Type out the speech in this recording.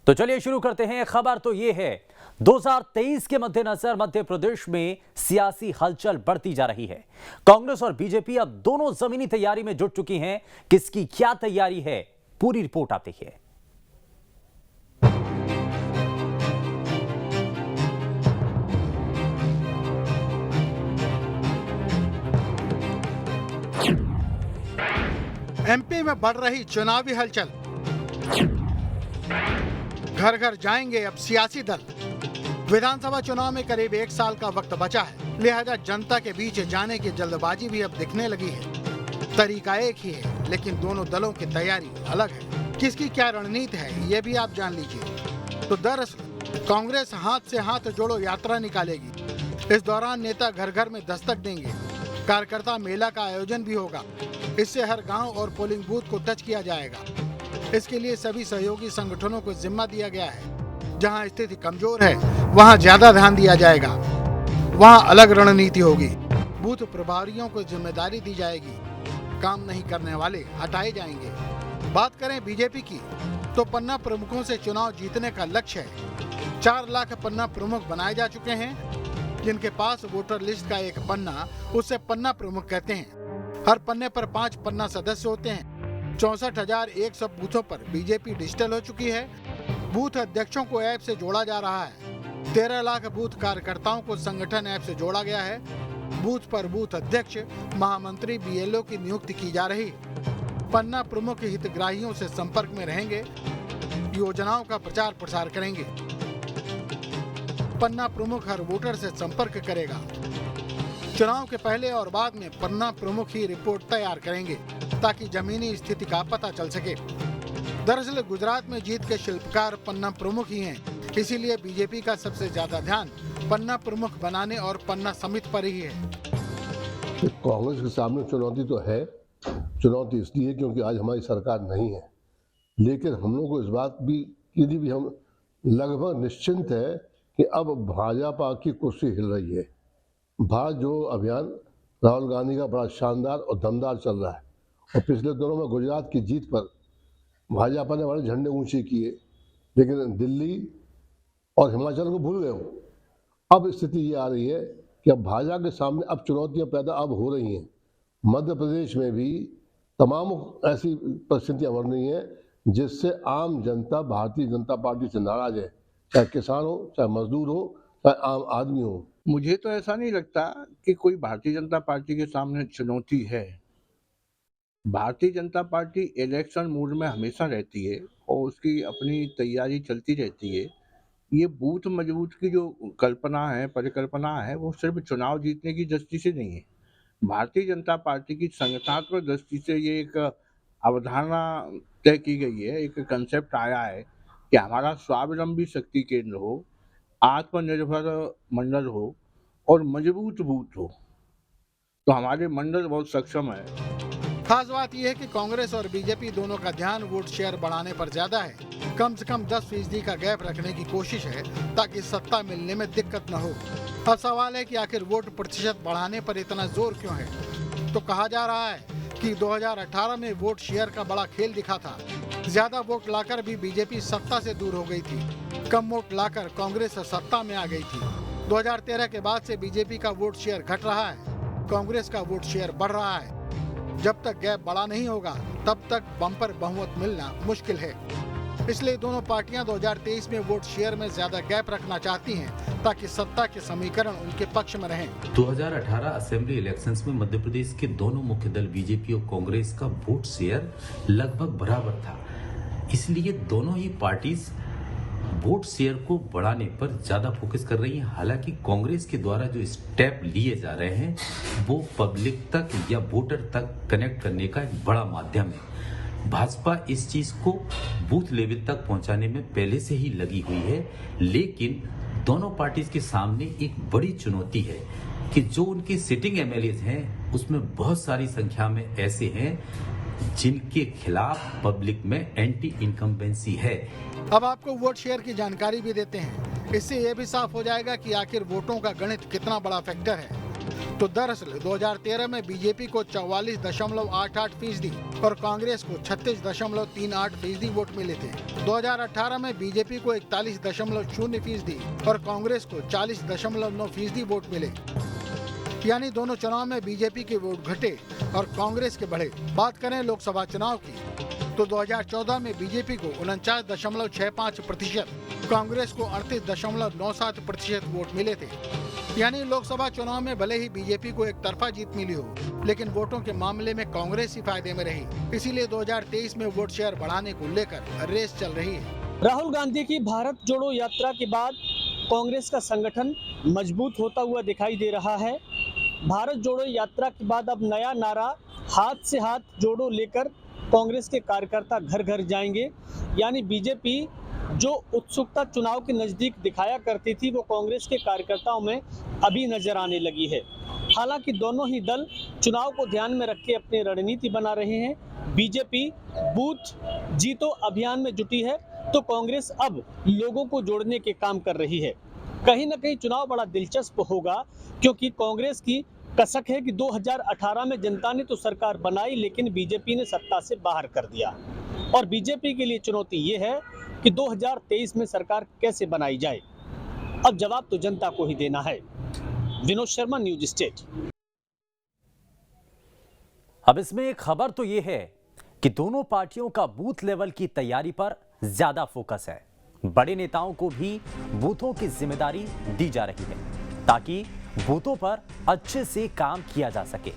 तो चलिए शुरू करते हैं। खबर तो ये है 2023 के मद्देनजर मध्य प्रदेश में सियासी हलचल बढ़ती जा रही है। कांग्रेस और बीजेपी अब दोनों जमीनी तैयारी में जुट चुकी हैं। किसकी क्या तैयारी है, पूरी रिपोर्ट आप देखिए। एमपी में बढ़ रही चुनावी हलचल, घर घर जाएंगे अब सियासी दल। विधानसभा चुनाव में करीब 1 साल का वक्त बचा है, लिहाजा जनता के बीच जाने की जल्दबाजी भी अब दिखने लगी है। तरीका एक ही है, लेकिन दोनों दलों की तैयारी अलग है। किसकी क्या रणनीति है, ये भी आप जान लीजिए। तो दरअसल कांग्रेस हाथ से हाथ जोड़ो यात्रा निकालेगी। इस दौरान नेता घर घर में दस्तक देंगे। कार्यकर्ता मेला का आयोजन भी होगा। इससे हर गांव और पोलिंग बूथ को टच किया जाएगा। इसके लिए सभी सहयोगी संगठनों को जिम्मा दिया गया है। जहां स्थिति कमजोर है, वहां ज्यादा ध्यान दिया जाएगा। वहां अलग रणनीति होगी। बूथ प्रभारियों को जिम्मेदारी दी जाएगी। काम नहीं करने वाले हटाए जाएंगे। बात करें बीजेपी की, तो पन्ना प्रमुखों से चुनाव जीतने का लक्ष्य है। 4 लाख पन्ना प्रमुख बनाए जा चुके हैं। जिनके पास वोटर लिस्ट का एक पन्ना, उसे पन्ना प्रमुख कहते हैं। हर पन्ने पर 5 पन्ना सदस्य होते हैं। 64,100 बूथों पर बीजेपी डिजिटल हो चुकी है। बूथ अध्यक्षों को ऐप से जोड़ा जा रहा है। 13 लाख बूथ कार्यकर्ताओं को संगठन ऐप से जोड़ा गया है। बूथ पर बूथ अध्यक्ष, महामंत्री, बीएलओ की नियुक्ति की जा रही। पन्ना प्रमुख हितग्राहियों से संपर्क में रहेंगे, योजनाओं का प्रचार प्रसार करेंगे। पन्ना प्रमुख हर वोटर से संपर्क करेगा। चुनाव के पहले और बाद में पन्ना प्रमुख ही रिपोर्ट तैयार करेंगे, ताकि जमीनी स्थिति का पता चल सके। दरअसल गुजरात में जीत के शिल्पकार पन्ना प्रमुख ही हैं, इसीलिए बीजेपी का सबसे ज्यादा ध्यान पन्ना प्रमुख बनाने और पन्ना समिति पर ही है। कांग्रेस के सामने चुनौती तो है। चुनौती इसलिए क्योंकि आज हमारी सरकार नहीं है, लेकिन हम लोग को इस बात भी की भी हम लगभग निश्चिंत है कि अब भाजपा की कुर्सी हिल रही है। भारत जो अभियान राहुल गांधी का बड़ा शानदार और दमदार चल रहा है, और पिछले दिनों में गुजरात की जीत पर भाजपा ने बड़े झंडे ऊंचे किए, लेकिन दिल्ली और हिमाचल को भूल गए हो। अब स्थिति ये आ रही है कि अब भाजपा के सामने अब चुनौतियां पैदा अब हो रही हैं। मध्य प्रदेश में भी तमाम ऐसी परिस्थितियां बन रही हैं जिससे आम जनता भारतीय जनता पार्टी से नाराज है, चाहे किसान हो, चाहे मजदूर हो, चाहे आम आदमी हो। मुझे तो ऐसा नहीं लगता कि कोई भारतीय जनता पार्टी के सामने चुनौती है। Bharatiya Janata party election mood में हमेशा रहती है और उसकी अपनी तैयारी चलती रहती है। ये बूथ मजबूत की जो कल्पना है, परिकल्पना है, वो सिर्फ चुनाव जीतने की दृष्टि से नहीं है। भारतीय जनता पार्टी की संगठनात्मक दृष्टि से ये एक अवधारणा तय की गई है, एक कंसेप्ट आया है कि हमारा स्वावलंबी शक्ति केंद्र हो, आत्मनिर्भर मंडल हो और मजबूत बूथ हो। तो हमारे मंडल बहुत सक्षम है। खास बात यह है कि कांग्रेस और बीजेपी दोनों का ध्यान वोट शेयर बढ़ाने पर ज्यादा है। कम से कम 10% का गैप रखने की कोशिश है, ताकि सत्ता मिलने में दिक्कत न हो। अब सवाल है कि आखिर वोट प्रतिशत बढ़ाने पर इतना जोर क्यों है। तो कहा जा रहा है कि 2018 में वोट शेयर का बड़ा खेल दिखा था। ज्यादा वोट लाकर भी बीजेपी सत्ता से दूर हो गई थी। कम वोट लाकर कांग्रेस सत्ता में आ गई थी। 2013 के बाद से बीजेपी का वोट शेयर घट रहा है, कांग्रेस का वोट शेयर बढ़ रहा है। जब तक गैप बड़ा नहीं होगा, तब तक बम्पर बहुमत मिलना मुश्किल है। इसलिए दोनों पार्टियां 2023 में वोट शेयर में ज्यादा गैप रखना चाहती हैं, ताकि सत्ता के समीकरण उनके पक्ष में रहें। 2018 असेंबली इलेक्शंस में मध्य प्रदेश के दोनों मुख्य दल बीजेपी और कांग्रेस का वोट शेयर लगभग बराबर था। इसलिए दोनों ही पार्टीज वोट शेयर को बढ़ाने पर ज्यादा फोकस कर रही हैं। हालांकि कांग्रेस के द्वारा जो स्टेप लिए जा रहे हैं वो पब्लिक तक या वोटर तक कनेक्ट करने का एक बड़ा माध्यम है। भाजपा इस चीज को बूथ लेवल तक पहुंचाने में पहले से ही लगी हुई है, लेकिन दोनों पार्टीज के सामने एक बड़ी चुनौती है कि जो उनके सिटिंग एमएलए हैं उसमें बहुत सारी संख्या में ऐसे हैं जिनके खिलाफ पब्लिक में एंटी इनकम्बेंसी है। अब आपको वोट शेयर की जानकारी भी देते हैं। इससे यह भी साफ हो जाएगा कि आखिर वोटों का गणित कितना बड़ा फैक्टर है। तो दरअसल 2013 में बीजेपी को 44.88% और कांग्रेस को 36.38% वोट मिले थे। 2018 में बीजेपी को 41.0% और कांग्रेस को 40.9% वोट मिले, यानी दोनों चुनाव में बीजेपी के वोट घटे और कांग्रेस के बढ़े। बात करें लोकसभा चुनाव की तो 2014 में बीजेपी को 49.65%, कांग्रेस को 38.97% वोट मिले थे। यानी लोकसभा चुनाव में भले ही बीजेपी को एक तरफा जीत मिली हो, लेकिन वोटों के मामले में कांग्रेस ही फायदे में रही। इसीलिए 2023 में वोट शेयर बढ़ाने को लेकर रेस चल रही है। राहुल गांधी की भारत जोड़ो यात्रा के बाद कांग्रेस का संगठन मजबूत होता हुआ दिखाई दे रहा है। भारत जोड़ो यात्रा के बाद अब नया नारा हाथ से हाथ जोड़ो लेकर कांग्रेस के कार्यकर्ता घर घर जाएंगे। यानी बीजेपी जो उत्सुकता चुनाव के नजदीक दिखाया करती थी, वो कांग्रेस के कार्यकर्ताओं में अभी नजर आने लगी है। हालांकि दोनों ही दल चुनाव को ध्यान में रख के अपनी रणनीति बना रहे हैं। बीजेपी बूथ जीतो अभियान में जुटी है, तो कांग्रेस अब लोगों को जोड़ने के काम कर रही है। कहीं ना कहीं चुनाव बड़ा दिलचस्प होगा, क्योंकि कांग्रेस की कसक है कि 2018 में जनता ने तो सरकार बनाई, लेकिन बीजेपी ने सत्ता से बाहर कर दिया। और बीजेपी के लिए चुनौती ये है कि 2023 में सरकार कैसे बनाई जाए। अब जवाब तो जनता को ही देना है। Vinod Sharma, news state. अब इसमें एक खबर तो यह है कि दोनों पार्टियों का बूथ लेवल की तैयारी पर ज्यादा फोकस है। बड़े नेताओं को भी बूथों की जिम्मेदारी दी जा रही है, ताकि बूथों पर अच्छे से काम किया जा सके।